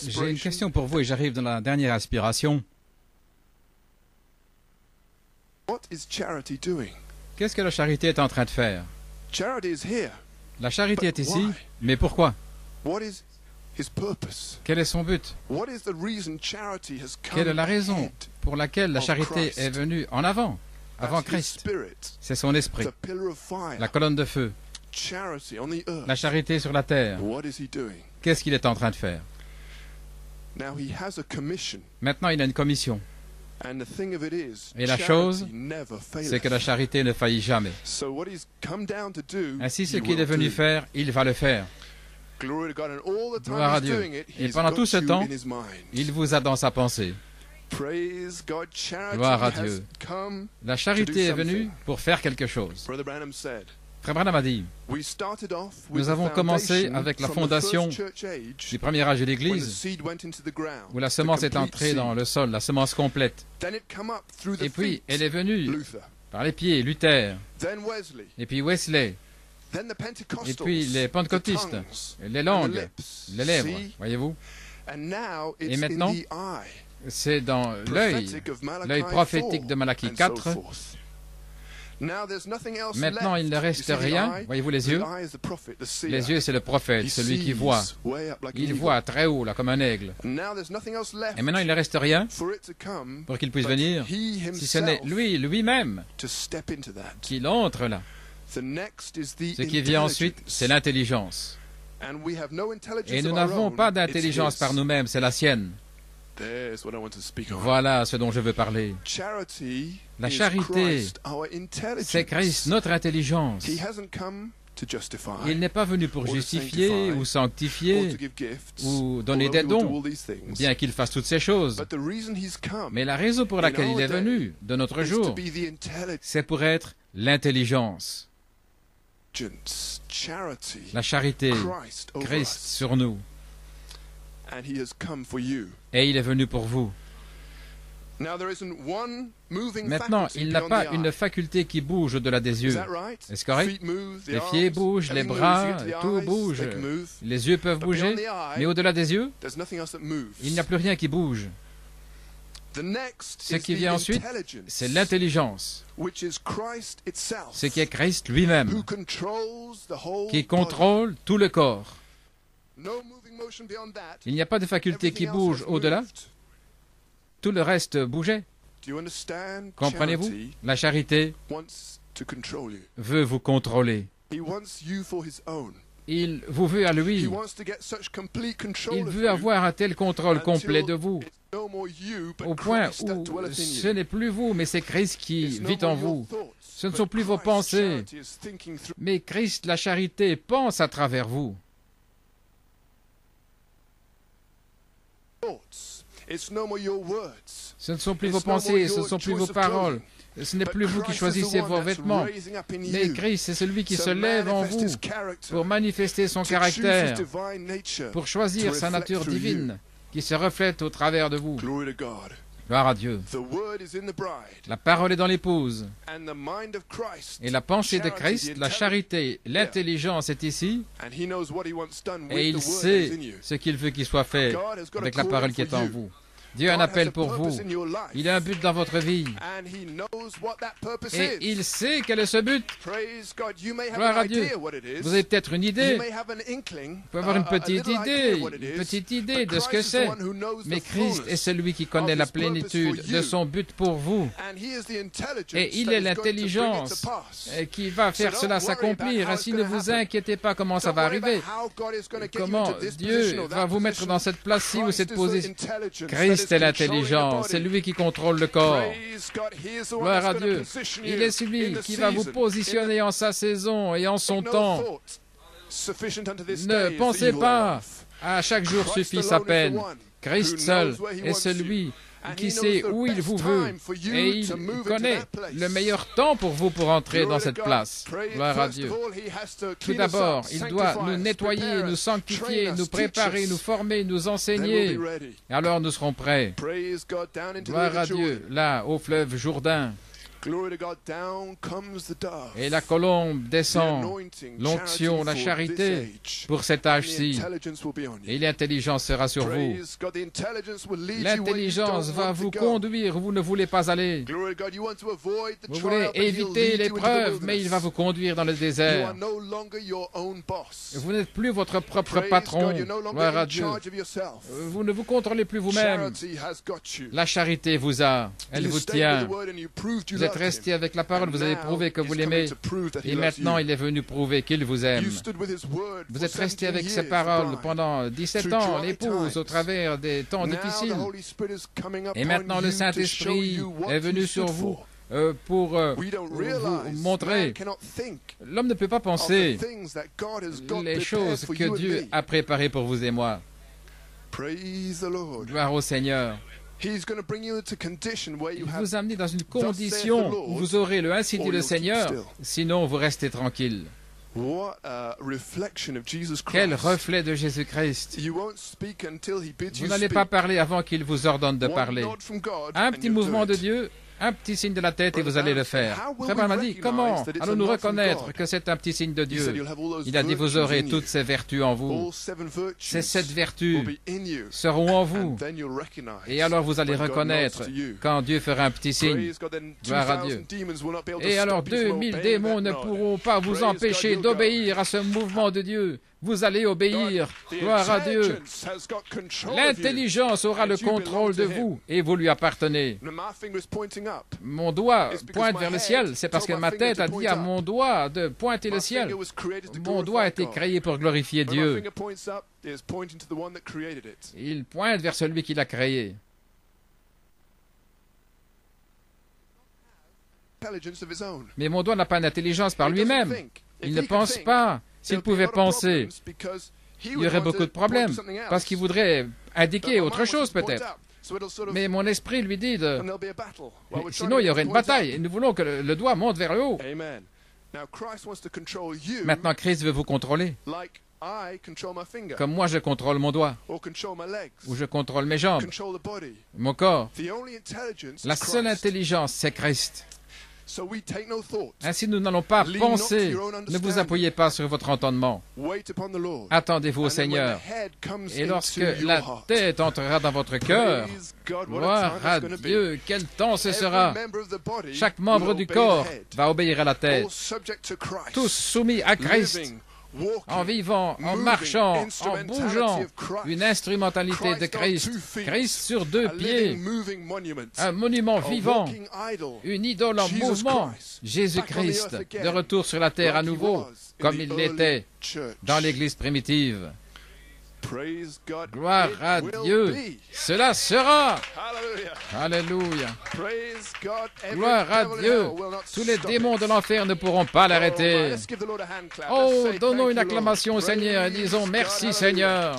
J'ai une question pour vous et j'arrive dans la dernière inspiration. Qu'est-ce que la charité est en train de faire? La charité est ici, mais pourquoi? Quel est son but? Quelle est la raison pour laquelle la charité est venue en avant Christ? C'est son esprit, la colonne de feu, la charité sur la terre. Qu'est-ce qu'il est en train de faire? Maintenant, il a une commission. Et la chose, c'est que la charité ne faillit jamais. Ainsi, ce qu'il est venu faire, il va le faire. Gloire à Dieu. Et pendant tout ce temps, il vous a dans sa pensée. Gloire à Dieu. La charité est venue pour faire quelque chose. Frère Branham a dit, nous avons commencé avec la fondation du premier âge de l'Église, où la semence est entrée dans le sol, la semence complète. Et puis, elle est venue par les pieds, Luther, et puis Wesley, et puis les pentecôtistes, les langues, les lèvres, voyez-vous. Et maintenant, c'est dans l'œil prophétique de Malachie 4. Maintenant, il ne reste rien. Voyez-vous les yeux? Les yeux, c'est le prophète, celui qui voit. Il voit très haut, là, comme un aigle. Et maintenant, il ne reste rien pour qu'il puisse venir, si ce n'est lui-même, qu'il entre là. Ce qui vient ensuite, c'est l'intelligence. Et nous n'avons pas d'intelligence par nous-mêmes, c'est la sienne. Voilà ce dont je veux parler. La charité, c'est Christ, notre intelligence. Il n'est pas venu pour justifier ou sanctifier ou donner des dons, bien qu'il fasse toutes ces choses. Mais la raison pour laquelle il est venu de notre jour, c'est pour être l'intelligence. La charité, Christ sur nous. Et il est venu pour vous. Maintenant, il n'a pas une faculté qui bouge au-delà des yeux. Est-ce correct? Les pieds bougent, les bras, tout bouge. Les yeux peuvent bouger, mais au-delà des yeux, il n'y a plus rien qui bouge. Ce qui vient ensuite, c'est l'intelligence, ce qui est Christ lui-même, qui contrôle tout le corps. Il n'y a pas de faculté qui bouge au-delà. Tout le reste bougeait. Comprenez-vous? La charité veut vous contrôler. Il vous veut à lui. Il veut avoir un tel contrôle complet de vous, au point où ce n'est plus vous, mais c'est Christ qui vit en vous. Ce ne sont plus vos pensées, mais Christ, la charité, pense à travers vous. Ce ne sont plus vos pensées, ce ne sont plus vos paroles. Ce n'est plus vous qui choisissez vos vêtements, mais Christ, c'est celui qui se lève en vous pour manifester son caractère, pour choisir sa nature divine qui se reflète au travers de vous. Gloire à Dieu. La parole est dans l'épouse. Et la pensée de Christ, la charité, l'intelligence est ici. Et il sait ce qu'il veut qu'il soit fait avec la parole qui est en vous. Dieu a un appel pour vous. Il a un but dans votre vie. Et il sait quel est ce but. Gloire à Dieu. Vous avez peut-être une idée. Vous pouvez avoir une petite idée de ce que c'est. Mais Christ est celui qui connaît la plénitude de son but pour vous. Et il est l'intelligence qui va faire cela s'accomplir. Ainsi, ne vous inquiétez pas comment ça va arriver. Comment Dieu va vous mettre dans cette place-ci ou cette position. Christ est l'intelligence, c'est lui qui contrôle le corps. Gloire à Dieu. Il est celui qui va vous positionner en sa saison et en son temps. Ne pensez pas à chaque jour suffit sa peine. Christ seul est celui qui sait où il vous veut et il connaît le meilleur temps pour vous pour entrer dans cette place. Gloire à Dieu. Tout d'abord, il doit nous nettoyer, nous sanctifier, nous préparer, nous former, nous enseigner. Et alors nous serons prêts. Gloire à Dieu, là, au fleuve Jourdain. Et la colombe descend, l'onction, la charité pour cet âge-ci. Et l'intelligence sera sur vous. L'intelligence va vous conduire où vous ne voulez pas aller. Vous voulez éviter l'épreuve, mais il va vous conduire dans le désert. Vous n'êtes plus votre propre patron. Gloire à Dieu. Vous ne vous contrôlez plus vous-même. La charité vous a. Elle vous tient. Vous êtes resté avec la parole, vous avez prouvé que vous l'aimez. Et maintenant, il est venu prouver qu'il vous aime. Vous êtes resté avec ses paroles pendant 17 ans, l'épouse, au travers des temps difficiles. Et maintenant, le Saint-Esprit est venu sur vous pour vous montrer. L'homme ne peut pas penser les choses que Dieu a préparées pour vous et moi. Gloire au Seigneur. Il vous amener dans une condition où vous aurez le ainsi dit le Seigneur, sinon vous restez tranquille. Quel reflet de Jésus-Christ. Vous n'allez pas parler avant qu'il vous ordonne de parler. Un petit mouvement de Dieu, un petit signe de la tête et vous allez le faire. Frère Branham m'a dit, comment allons-nous reconnaître que c'est un petit signe de Dieu? Il a dit, vous aurez toutes ces vertus en vous. Ces 7 vertus seront en vous. Et alors vous allez reconnaître quand Dieu fera un petit signe. Gloire à Dieu. Et alors 2000 démons ne pourront pas vous empêcher d'obéir à ce mouvement de Dieu. Vous allez obéir. Gloire à Dieu. L'intelligence aura le contrôle de vous et vous lui appartenez. Mon doigt pointe vers le ciel. C'est parce que ma tête a dit à mon doigt de pointer le ciel. Mon doigt a été créé pour glorifier Dieu. Il pointe vers celui qui l'a créé. Mais mon doigt n'a pas d'intelligence par lui-même. Il ne pense pas. S'il pouvait penser, il y aurait beaucoup de problèmes, parce qu'il voudrait indiquer autre chose peut-être. Mais mon esprit lui dit de... Sinon, il y aurait une bataille. Et nous voulons que le doigt monte vers le haut. Maintenant, Christ veut vous contrôler. Comme moi, je contrôle mon doigt. Ou je contrôle mes jambes. Mon corps. La seule intelligence, c'est Christ. Ainsi, nous n'allons pas penser. Ne vous appuyez pas sur votre entendement. Attendez-vous au Seigneur. Et lorsque la tête entrera dans votre cœur, gloire à Dieu, quel temps ce sera. Chaque membre du corps va obéir à la tête. Tous soumis à Christ. En vivant, en marchant, en bougeant, une instrumentalité de Christ. Christ sur 2 pieds, un monument vivant, une idole en mouvement. Jésus-Christ, de retour sur la terre à nouveau, comme il l'était dans l'Église primitive. Gloire à Dieu. Cela sera. Alléluia. Gloire à Dieu. Tous les démons de l'enfer ne pourront pas l'arrêter. Oh, donnons une acclamation au Seigneur et disons merci Seigneur.